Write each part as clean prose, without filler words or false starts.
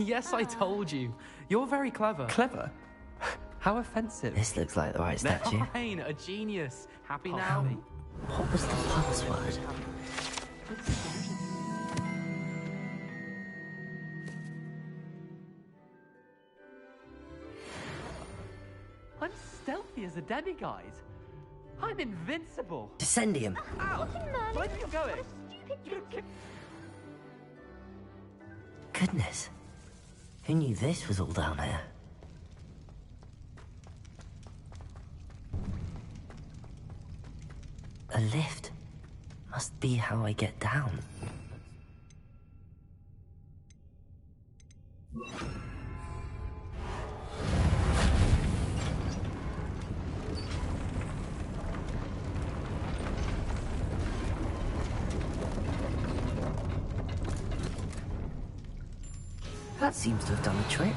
Yes, I told you. You're very clever. Clever? How offensive. This looks like the right statue. Nine, a genius. Happy Oh, now? What was the password? I'm stealthy as a demiguise. I'm invincible. Descendium. Ow! Where are you going? Goodness. Who knew this was all down here? A lift. Must be how I get down. That seems to have done the trick.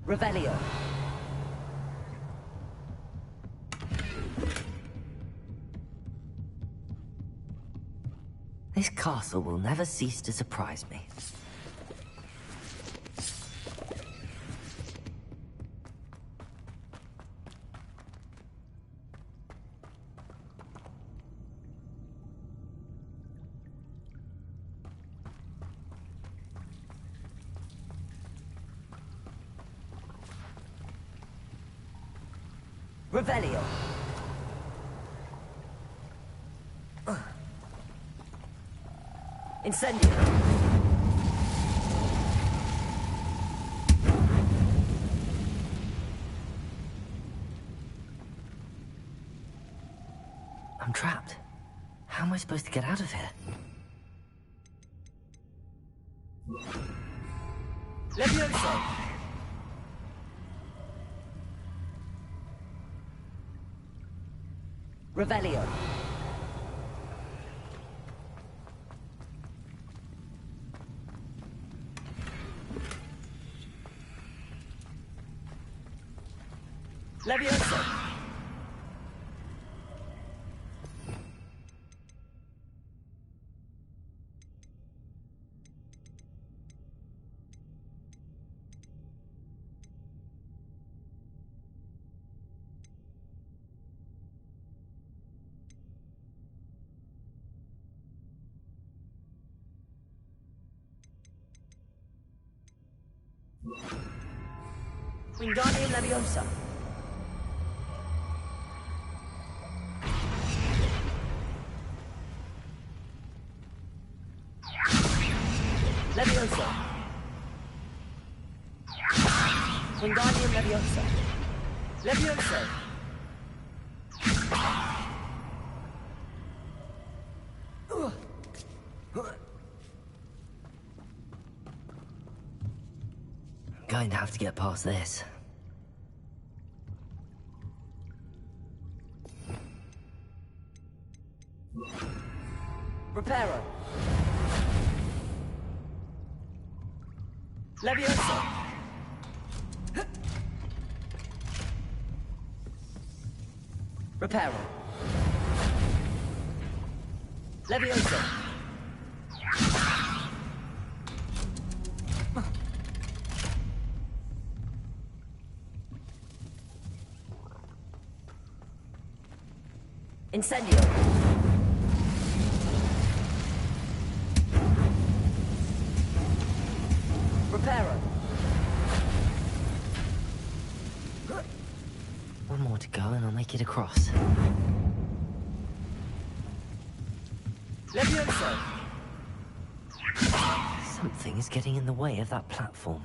Revelio. This castle will never cease to surprise me. Revelio. Incendio. I'm trapped. How am I supposed to get out of here? Levioso. Revelio. Levioso. Wingardium Leviosa. Leviosa. Wingardium Leviosa. Leviosa. Going to have to get past this. Reparo. Leviosa. Reparo. Leviosa. Incendio. Reparo. One more to go and I'll make it across. Levioso! Something is getting in the way of that platform.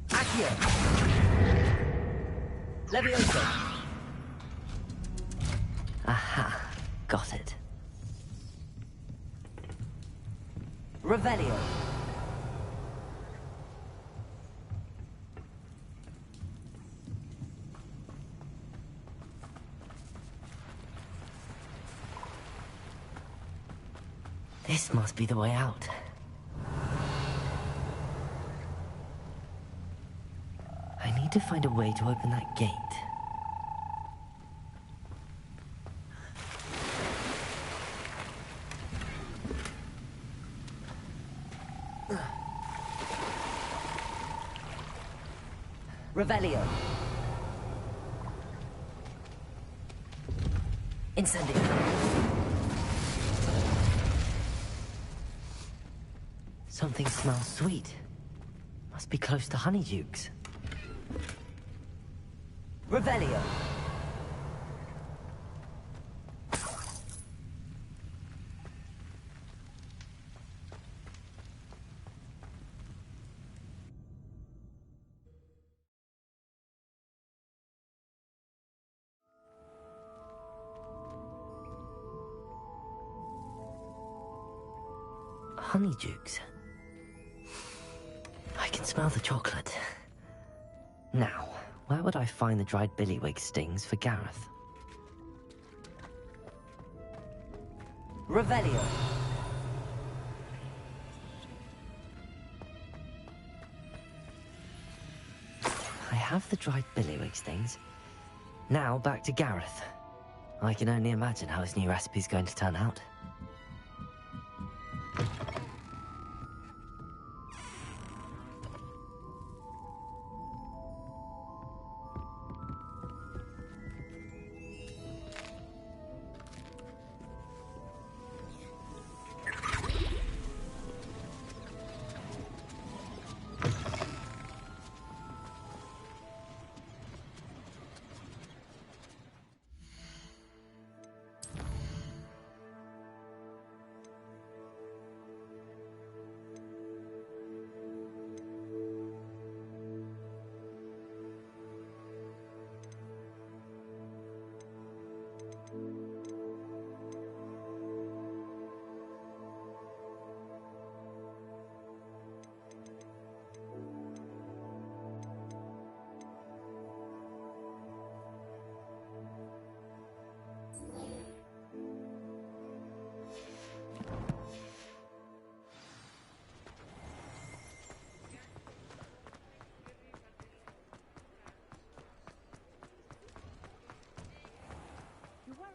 Accio! Levioso! Aha, got it. Revelio! This must be the way out. I need to find a way to open that gate. Revelio! Incendio. Something smells sweet. Must be close to Honeydukes. Revelio! Honeydukes. I can smell the chocolate. Now, where would I find the dried billywig stings for Gareth? Revelio! I have the dried billywig stings. Now back to Gareth. I can only imagine how his new recipe's going to turn out. You're wearing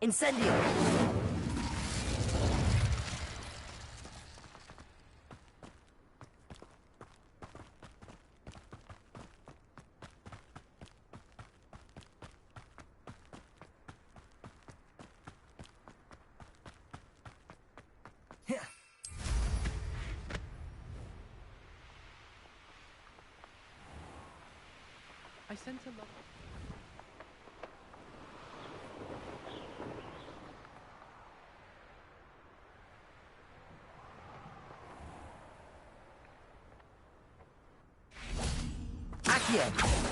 Incendio! I sent a lot. Accio!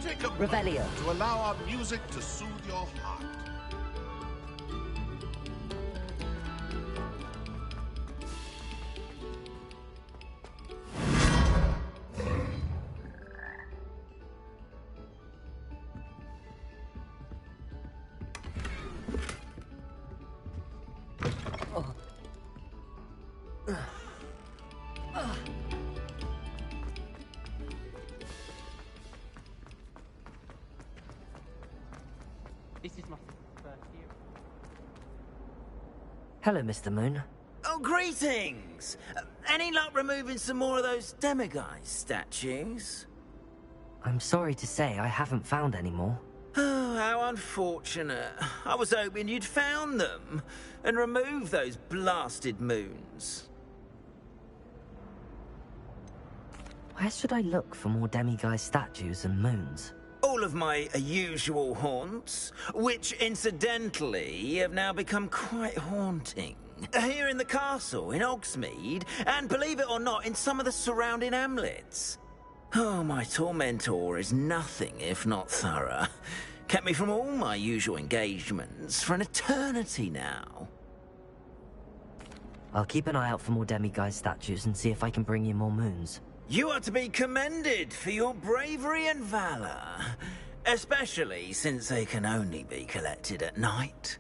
Take a Revelio. moment to allow our music to soothe your heart. This is my first year. Hello, Mr. Moon. Oh, greetings! Any luck removing some more of those demiguise statues? I'm sorry to say I haven't found any more. Oh, how unfortunate. I was hoping you'd found them and removed those blasted moons. Where should I look for more demiguise statues and moons? All of my usual haunts, which incidentally have now become quite haunting. Here in the castle, in Hogsmeade, and believe it or not, in some of the surrounding hamlets. Oh, my tormentor is nothing if not thorough. Kept me from all my usual engagements for an eternity now. I'll keep an eye out for more demiguise statues and see if I can bring you more moons. You are to be commended for your bravery and valor, especially since they can only be collected at night.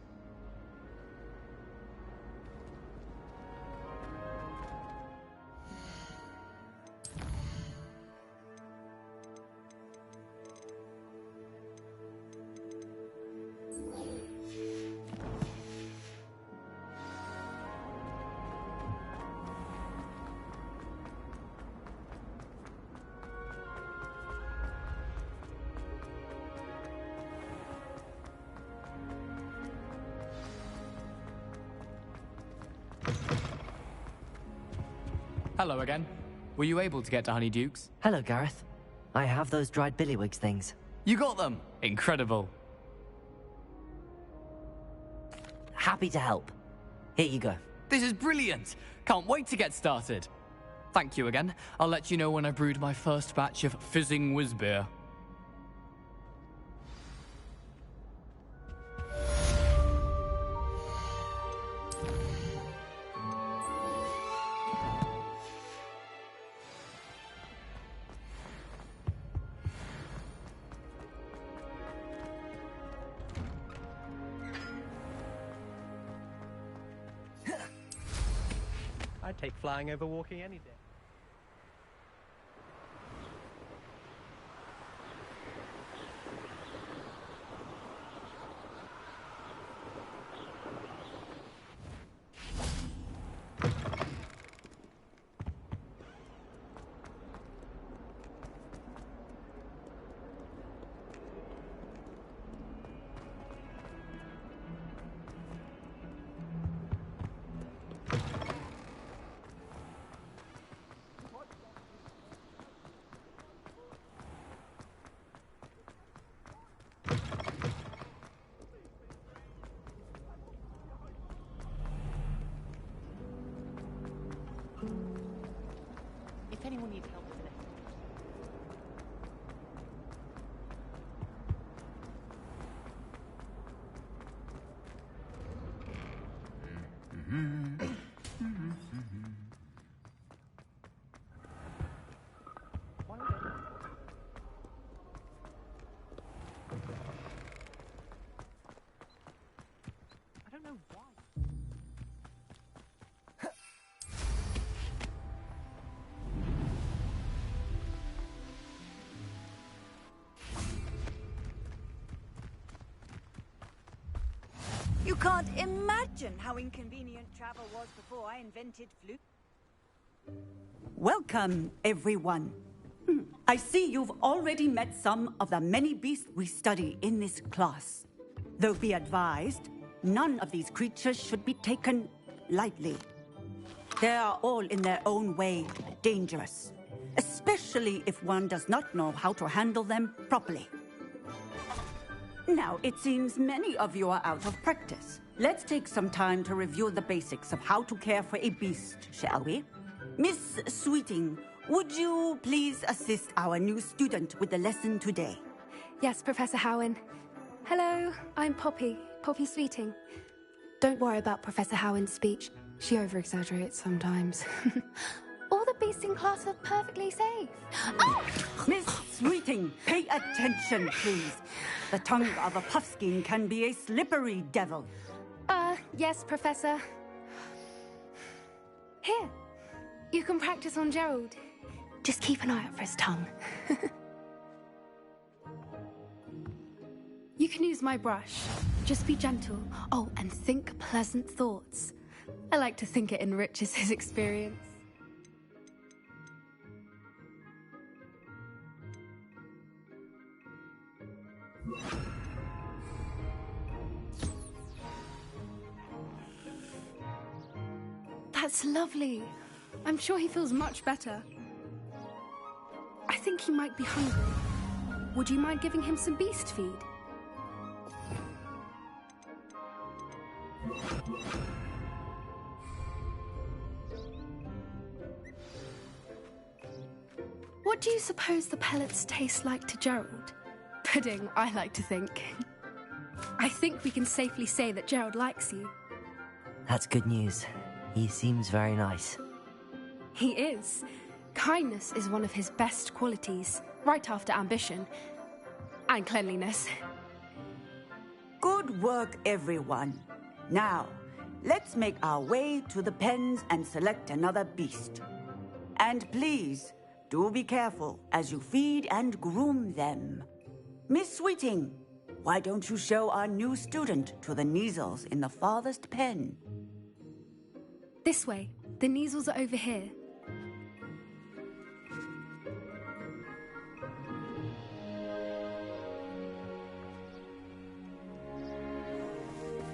Hello again. Were you able to get to Honeyduke's? Hello, Gareth. I have those dried billywigs things. You got them! Incredible. Happy to help. Here you go. This is brilliant! Can't wait to get started. Thank you again. I'll let you know when I brewed my first batch of fizzing whiz-beer. I'd take flying over walking any day. If anyone needs help with it. You can't imagine how inconvenient travel was before I invented flu. Welcome, everyone. I see you've already met some of the many beasts we study in this class. Though be advised, none of these creatures should be taken lightly. They are all in their own way dangerous, especially if one does not know how to handle them properly. Now, it seems many of you are out of practice. Let's take some time to review the basics of how to care for a beast, shall we? Miss Sweeting, would you please assist our new student with the lesson today? Yes, Professor Howen. Hello, I'm Poppy Sweeting. Don't worry about Professor Howen's speech. She over-exaggerates sometimes. All the beasts in class are perfectly safe. Oh! Miss Sweeting, pay attention, please. The tongue of a puffskein can be a slippery devil. Yes, Professor. Here, you can practice on Gerald. Just keep an eye out for his tongue. You can use my brush. Just be gentle. Oh, and think pleasant thoughts. I like to think it enriches his experience. That's lovely. I'm sure he feels much better. I think he might be hungry. Would you mind giving him some beast feed? What do you suppose the pellets taste like to Gerald? Pudding, I like to think. I think we can safely say that Gerald likes you. That's good news. He seems very nice. He is. Kindness is one of his best qualities, right after ambition. And cleanliness. Good work, everyone. Now, let's make our way to the pens and select another beast. And please, do be careful as you feed and groom them. Miss Sweeting, why don't you show our new student to the Kneazles in the farthest pen? This way. The Kneazles are over here.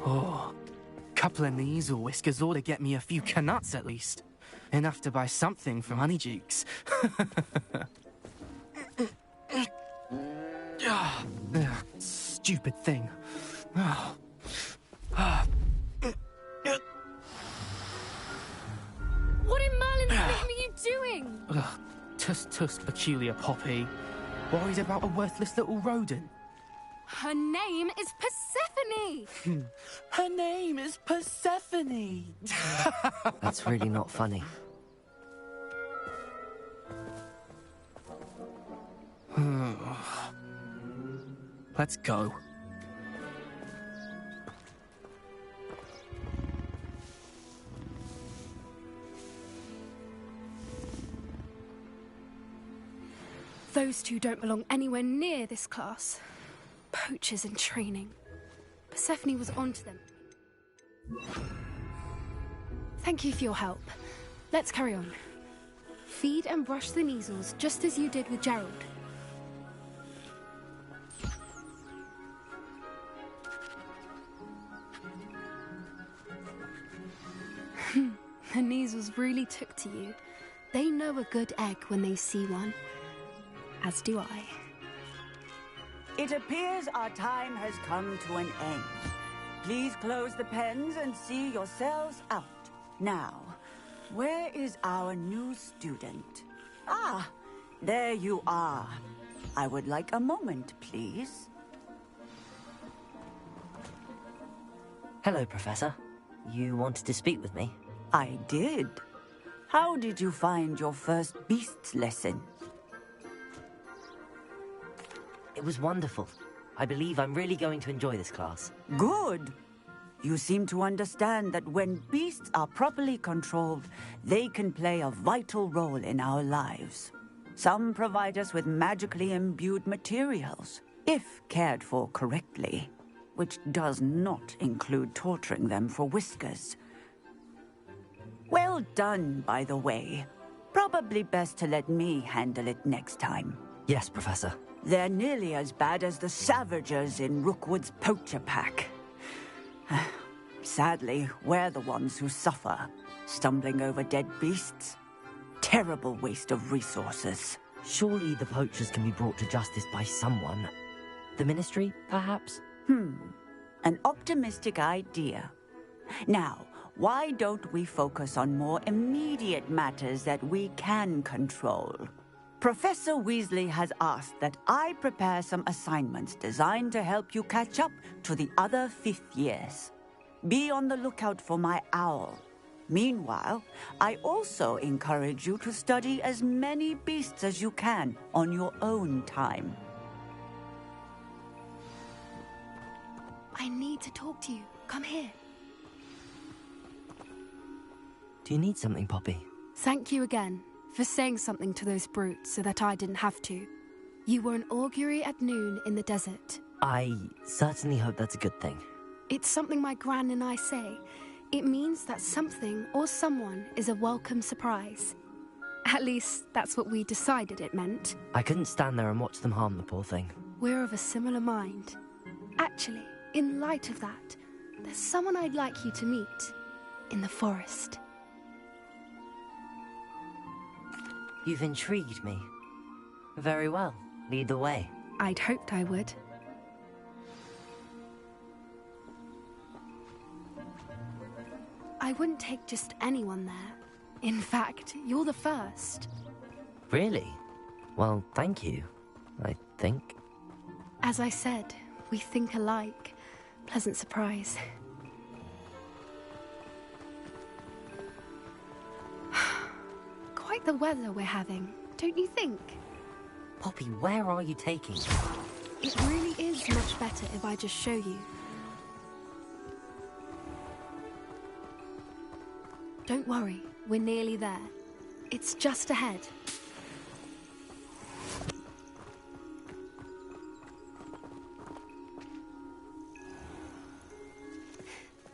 Oh, couple of Kneazle whiskers ought to get me a few canuts at least. Enough to buy something from Honeydukes. Stupid thing. What in Merlin's name are you doing? Tuss, peculiar Poppy. Worried about a worthless little rodent. Her name is Persephone! Her name is Persephone! That's really not funny. Let's go. Those two don't belong anywhere near this class. Poachers in training. Persephone was onto them. Thank you for your help. Let's carry on. Feed and brush the Kneazles just as you did with Gerald. The Kneazles really took to you. They know a good egg when they see one. As do I. It appears our time has come to an end. Please close the pens and see yourselves out. Now, where is our new student? Ah, there you are. I would like a moment, please. Hello, Professor. You wanted to speak with me? I did. How did you find your first beasts lesson? It was wonderful. I believe I'm really going to enjoy this class. Good. You seem to understand that when beasts are properly controlled, they can play a vital role in our lives. Some provide us with magically imbued materials, if cared for correctly. which does not include torturing them for whiskers. Well done, by the way. Probably best to let me handle it next time. Yes, Professor. They're nearly as bad as the Savagers in Rookwood's poacher pack. Sadly, we're the ones who suffer, stumbling over dead beasts. Terrible waste of resources. Surely the poachers can be brought to justice by someone. The Ministry, perhaps? An optimistic idea. Now, why don't we focus on more immediate matters that we can control? Professor Weasley has asked that I prepare some assignments designed to help you catch up to the other 5th years. Be on the lookout for my owl. Meanwhile, I also encourage you to study as many beasts as you can on your own time. I need to talk to you. Come here. Do you need something, Poppy? Thank you again for saying something to those brutes so that I didn't have to. You were an augury at noon in the desert. I certainly hope that's a good thing. It's something my gran and I say. It means that something or someone is a welcome surprise. At least, that's what we decided it meant. I couldn't stand there and watch them harm the poor thing. We're of a similar mind. Actually, in light of that, there's someone I'd like you to meet. In the forest. You've intrigued me. Very well. Lead the way. I'd hoped I would. I wouldn't take just anyone there. In fact, you're the first. Really? Well, thank you, I think. As I said, we think alike. Pleasant surprise. Quite the weather we're having, don't you think? Poppy, where are you taking me? It really is much better if I just show you. Don't worry, we're nearly there. It's just ahead.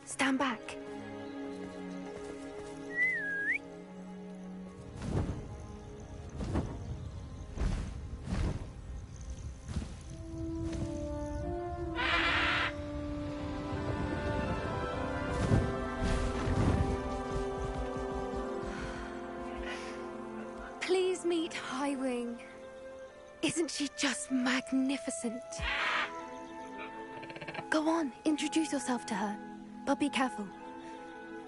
Stand back. Please meet Highwing. Isn't she just magnificent? Go on, introduce yourself to her. But be careful.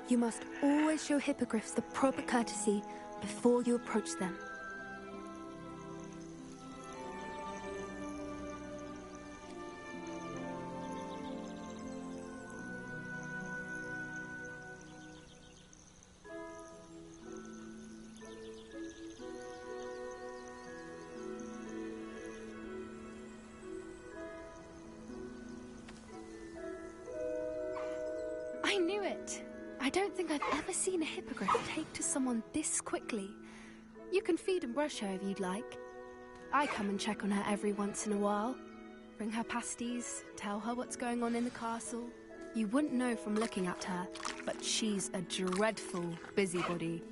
You must always show hippogriffs the proper courtesy before you approach them. I knew it! I don't think I've ever seen a hippogriff take to someone this quickly. You can feed and brush her if you'd like. I come and check on her every once in a while. Bring her pasties, tell her what's going on in the castle. You wouldn't know from looking at her, but she's a dreadful busybody.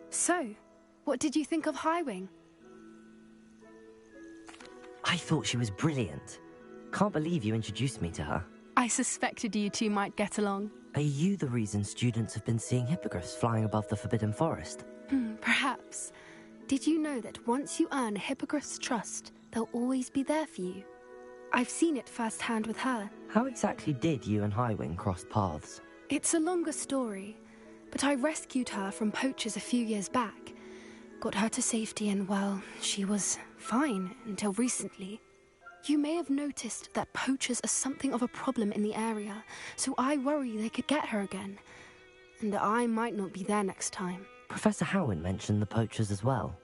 So, what did you think of Highwing? I thought she was brilliant. Can't believe you introduced me to her. I suspected you two might get along. Are you the reason students have been seeing hippogriffs flying above the Forbidden Forest? Perhaps. Did you know that once you earn a hippogriff's trust, they'll always be there for you? I've seen it firsthand with her. How exactly did you and Highwing cross paths? It's a longer story, but I rescued her from poachers a few years back. Got her to safety and, well, she was fine until recently. You may have noticed that poachers are something of a problem in the area, so I worry they could get her again. And I might not be there next time. Professor Howin mentioned the poachers as well.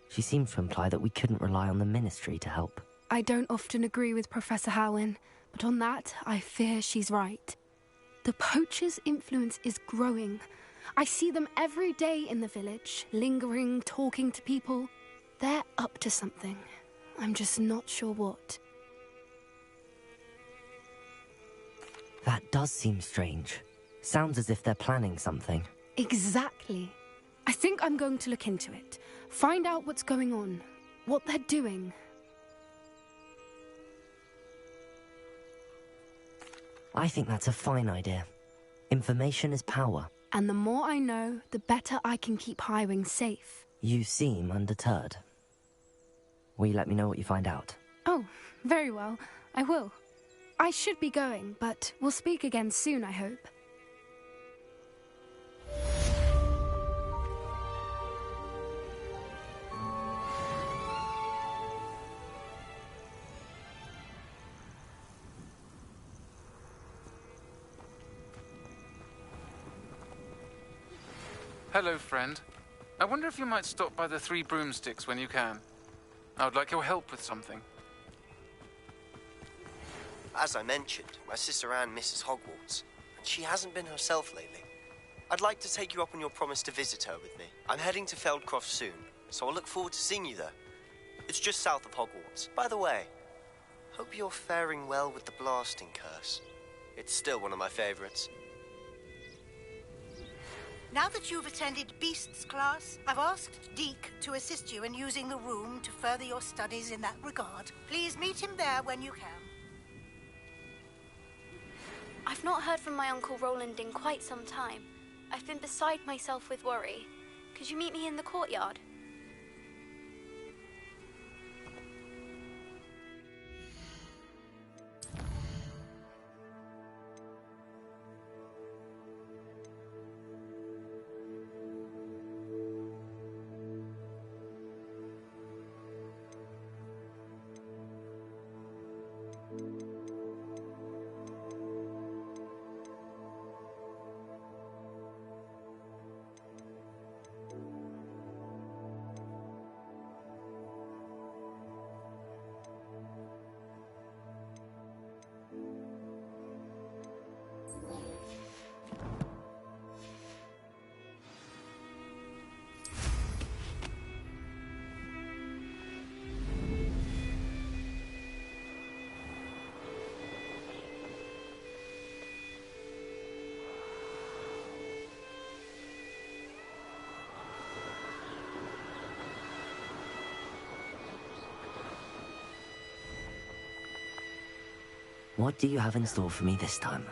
She seemed to imply that we couldn't rely on the Ministry to help. I don't often agree with Professor Howin, but on that, I fear she's right. The poachers' influence is growing. I see them every day in the village, lingering, talking to people. They're up to something. I'm just not sure what. That does seem strange. Sounds as if they're planning something. Exactly. I think I'm going to look into it. Find out what's going on, what they're doing. I think that's a fine idea. Information is power. And the more I know, the better I can keep Highwing safe. You seem undeterred. Will you let me know what you find out? Oh, very well. I will. I should be going, but we'll speak again soon, I hope. Hello, friend. I wonder if you might stop by the Three Broomsticks when you can. I would like your help with something. As I mentioned, my sister Anne misses Hogwarts, and she hasn't been herself lately. I'd like to take you up on your promise to visit her with me. I'm heading to Feldcroft soon, so I'll look forward to seeing you there. It's just south of Hogwarts. By the way, hope you're faring well with the blasting curse. It's still one of my favorites. Now that you've attended Beasts class, I've asked Deke to assist you in using the room to further your studies in that regard. Please meet him there when you can. I've not heard from my Uncle Roland in quite some time. I've been beside myself with worry. Could you meet me in the courtyard? What do you have in store for me this time?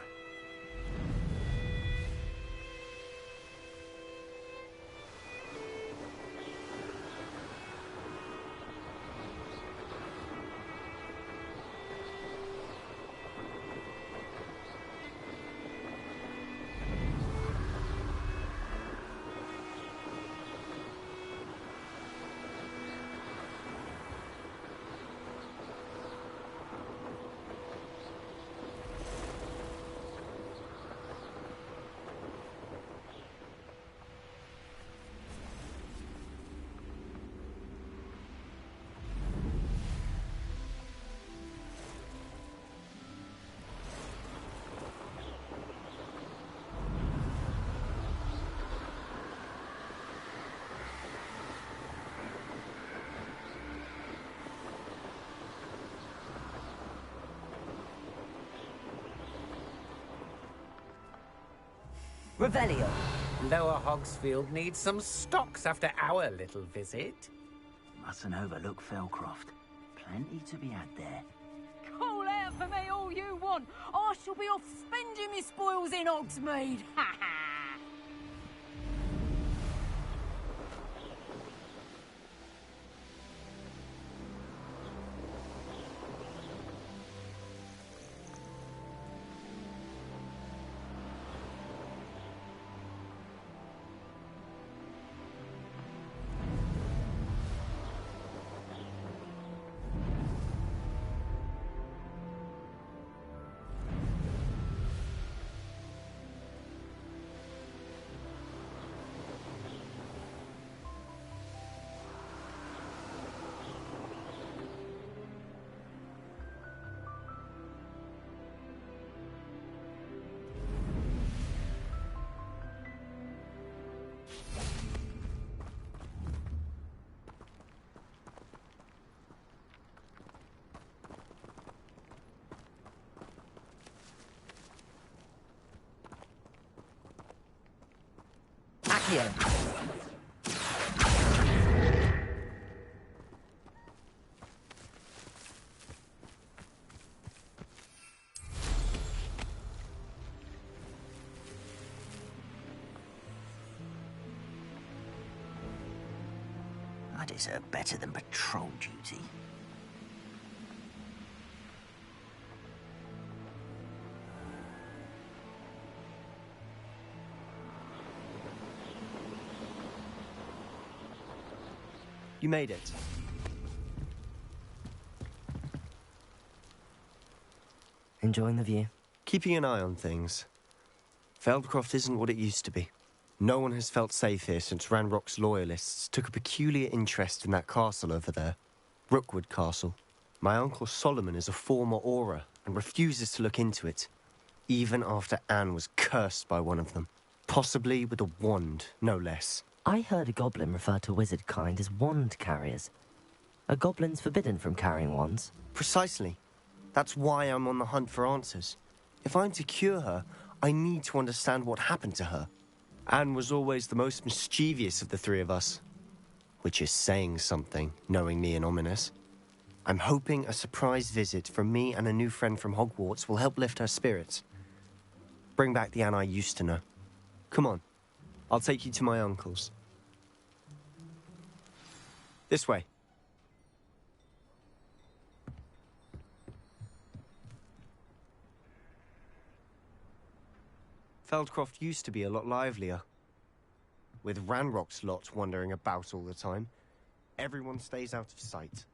Revelio. Lower Hogsfield needs some stocks after our little visit. Mustn't overlook Felcroft. Plenty to be had there. Call out for me all you want. I shall be off spending my spoils in Hogsmeade. Ha ha! Revelio. I deserve better than patrol duty. You made it. Enjoying the view? Keeping an eye on things. Feldcroft isn't what it used to be. No one has felt safe here since Ranrock's loyalists took a peculiar interest in that castle over there. Rookwood Castle. My uncle Solomon is a former Auror and refuses to look into it, even after Anne was cursed by one of them. Possibly with a wand, no less. I heard a goblin refer to wizard kind as wand carriers. Are goblins forbidden from carrying wands? Precisely. That's why I'm on the hunt for answers. If I'm to cure her, I need to understand what happened to her. Anne was always the most mischievous of the three of us. Which is saying something, knowing me and ominous. I'm hoping a surprise visit from me and a new friend from Hogwarts will help lift her spirits. Bring back the Anne I used to know. Come on, I'll take you to my uncle's. This way. Feldcroft used to be a lot livelier. With Ranrock's lot wandering about all the time, everyone stays out of sight.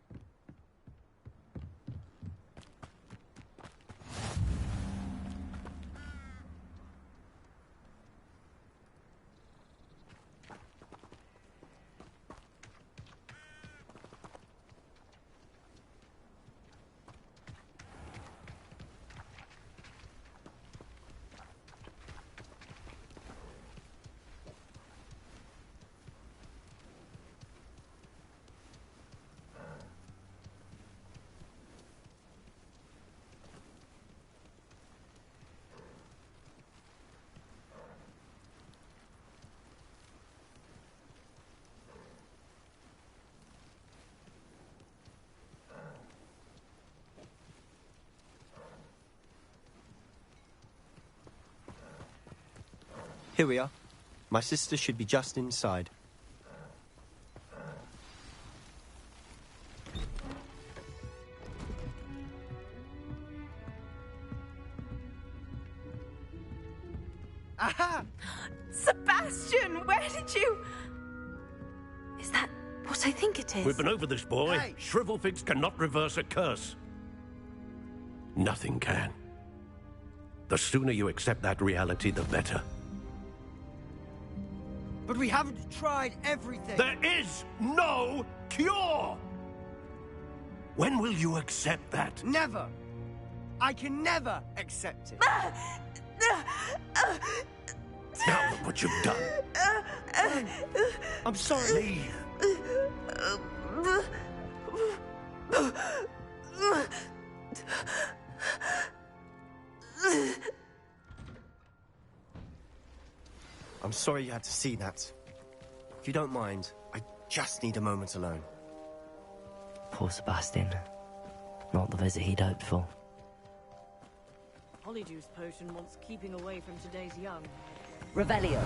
Here we are. My sister should be just inside. Aha! Sebastian, where did you... Is that what I think it is? We've been over this, boy. Hey. Shrivelfigs cannot reverse a curse. Nothing can. The sooner you accept that reality, the better. But we haven't tried everything. There is no cure! When will you accept that? Never. I can never accept it. Now look what you've done. I'm sorry. I'm sorry you had to see that. If you don't mind, I just need a moment alone. Poor Sebastian. Not the visit he'd hoped for. Polyjuice potion wants keeping away from today's young. Revelio.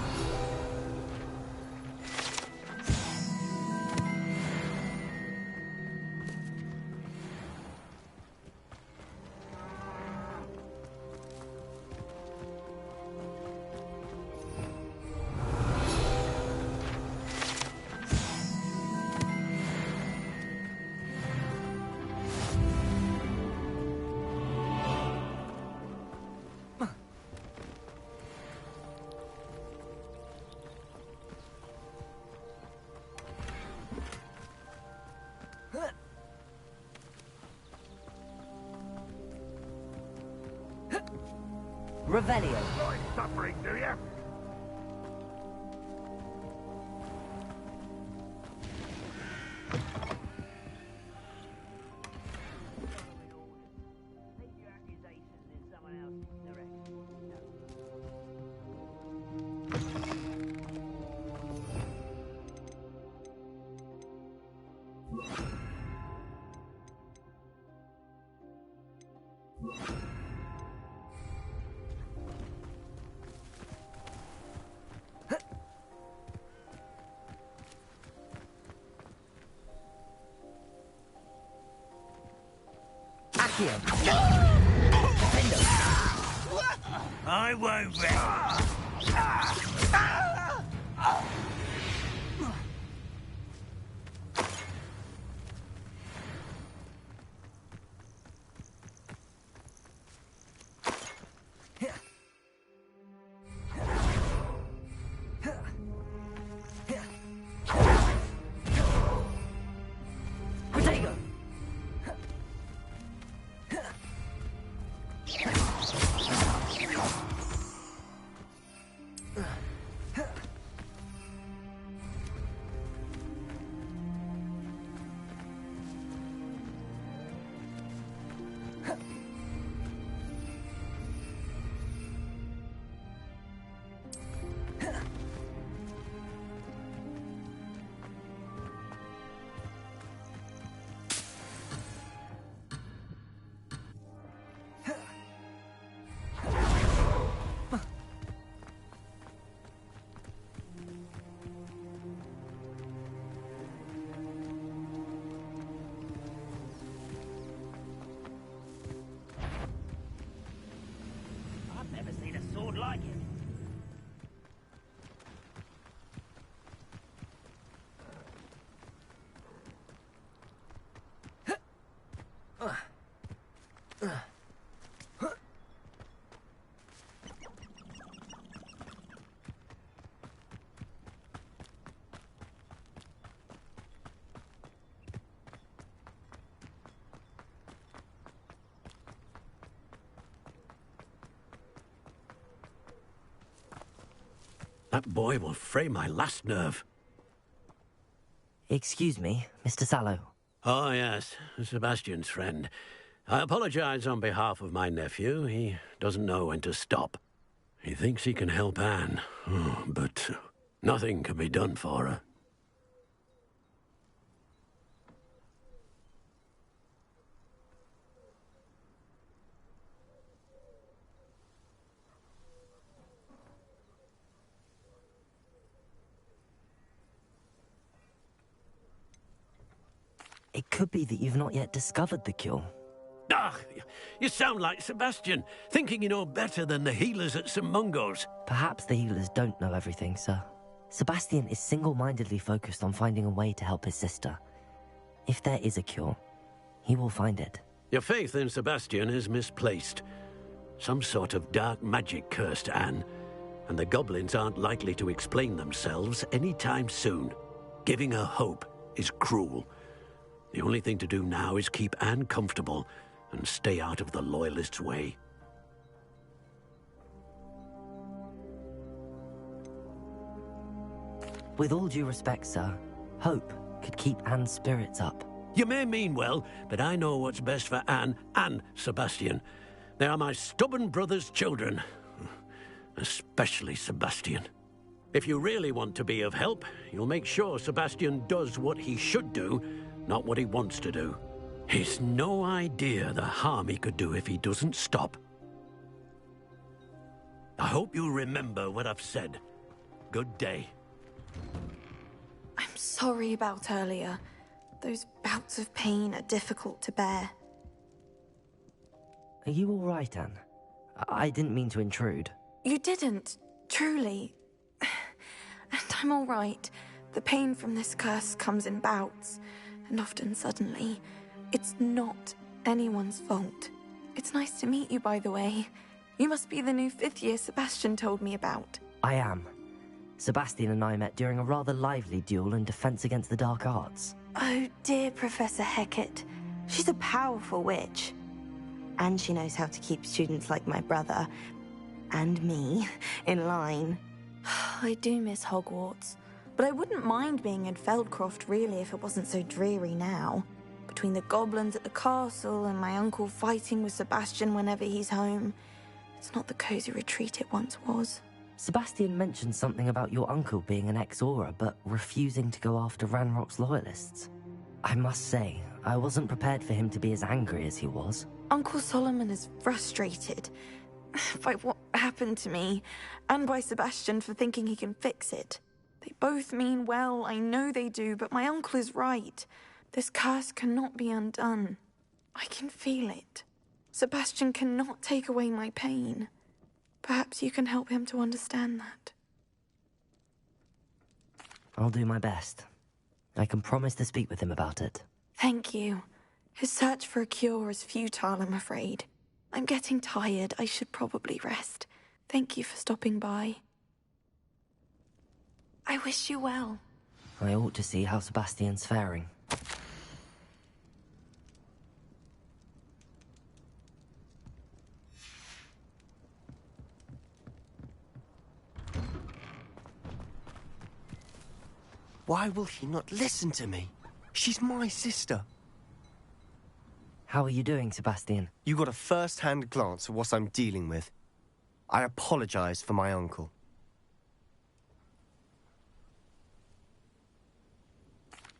Revelio. Enjoy suffering, do you? Sebastian! I won't rest. I've never seen a sword like it. That boy will fray my last nerve. Excuse me, Mr. Sallow. Oh, yes, Sebastian's friend. I apologize on behalf of my nephew. He doesn't know when to stop. He thinks he can help Anne, but nothing can be done for her. It could be that you've not yet discovered the cure. Ah, you sound like Sebastian, thinking you know better than the healers at St. Mungo's. Perhaps the healers don't know everything, sir. Sebastian is single-mindedly focused on finding a way to help his sister. If there is a cure, he will find it. Your faith in Sebastian is misplaced. Some sort of dark magic cursed Anne, and the goblins aren't likely to explain themselves anytime soon. Giving her hope is cruel. The only thing to do now is keep Anne comfortable and stay out of the Loyalists' way. With all due respect, sir, hope could keep Anne's spirits up. You may mean well, but I know what's best for Anne and Sebastian. They are my stubborn brother's children. Especially Sebastian. If you really want to be of help, you'll make sure Sebastian does what he should do, not what he wants to do. He's no idea the harm he could do if he doesn't stop. I hope you'll remember what I've said. Good day. I'm sorry about earlier. Those bouts of pain are difficult to bear. Are you all right, Anne? I didn't mean to intrude. You didn't, truly. And I'm all right. The pain from this curse comes in bouts, and often suddenly. It's not anyone's fault. It's nice to meet you, by the way. You must be the new 5th year Sebastian told me about. I am. Sebastian and I met during a rather lively duel in Defense Against the Dark Arts. Oh, dear Professor Hecat. She's a powerful witch. And she knows how to keep students like my brother, and me, in line. I do miss Hogwarts, but I wouldn't mind being in Feldcroft, really, if it wasn't so dreary now. Between the goblins at the castle and my uncle fighting with Sebastian whenever he's home, it's not the cozy retreat it once was. Sebastian mentioned something about your uncle being an ex-Auror, but refusing to go after Ranrock's loyalists. I must say, I wasn't prepared for him to be as angry as he was. Uncle Solomon is frustrated by what happened to me, and by Sebastian for thinking he can fix it. They both mean well, I know they do, but my uncle is right. This curse cannot be undone. I can feel it. Sebastian cannot take away my pain. Perhaps you can help him to understand that. I'll do my best. I can promise to speak with him about it. Thank you. His search for a cure is futile, I'm afraid. I'm getting tired. I should probably rest. Thank you for stopping by. I wish you well. I ought to see how Sebastian's faring. Why will he not listen to me? She's my sister. How are you doing, Sebastian? You got a first-hand glance at what I'm dealing with. I apologize for my uncle.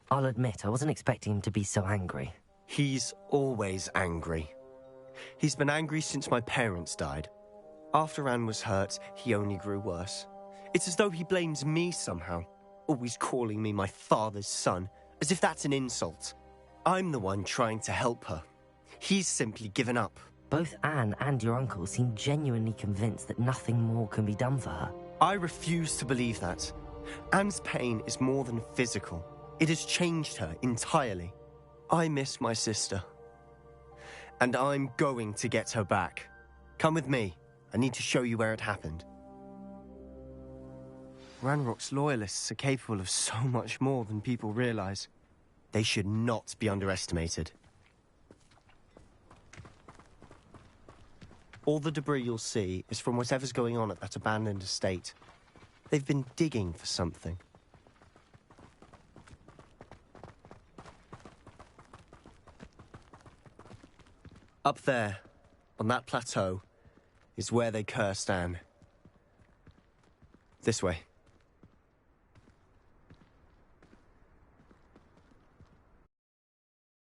I'll admit, I wasn't expecting him to be so angry. He's always angry. He's been angry since my parents died. After Anne was hurt, he only grew worse. It's as though he blames me somehow, always calling me my father's son, as if that's an insult. I'm the one trying to help her. He's simply given up. Both Anne and your uncle seem genuinely convinced that nothing more can be done for her. I refuse to believe that. Anne's pain is more than physical. It has changed her entirely. I miss my sister. And I'm going to get her back. Come with me. I need to show you where it happened. Ranrock's loyalists are capable of so much more than people realize. They should not be underestimated. All the debris you'll see is from whatever's going on at that abandoned estate. They've been digging for something. Up there, on that plateau, is where they cursed Anne. This way.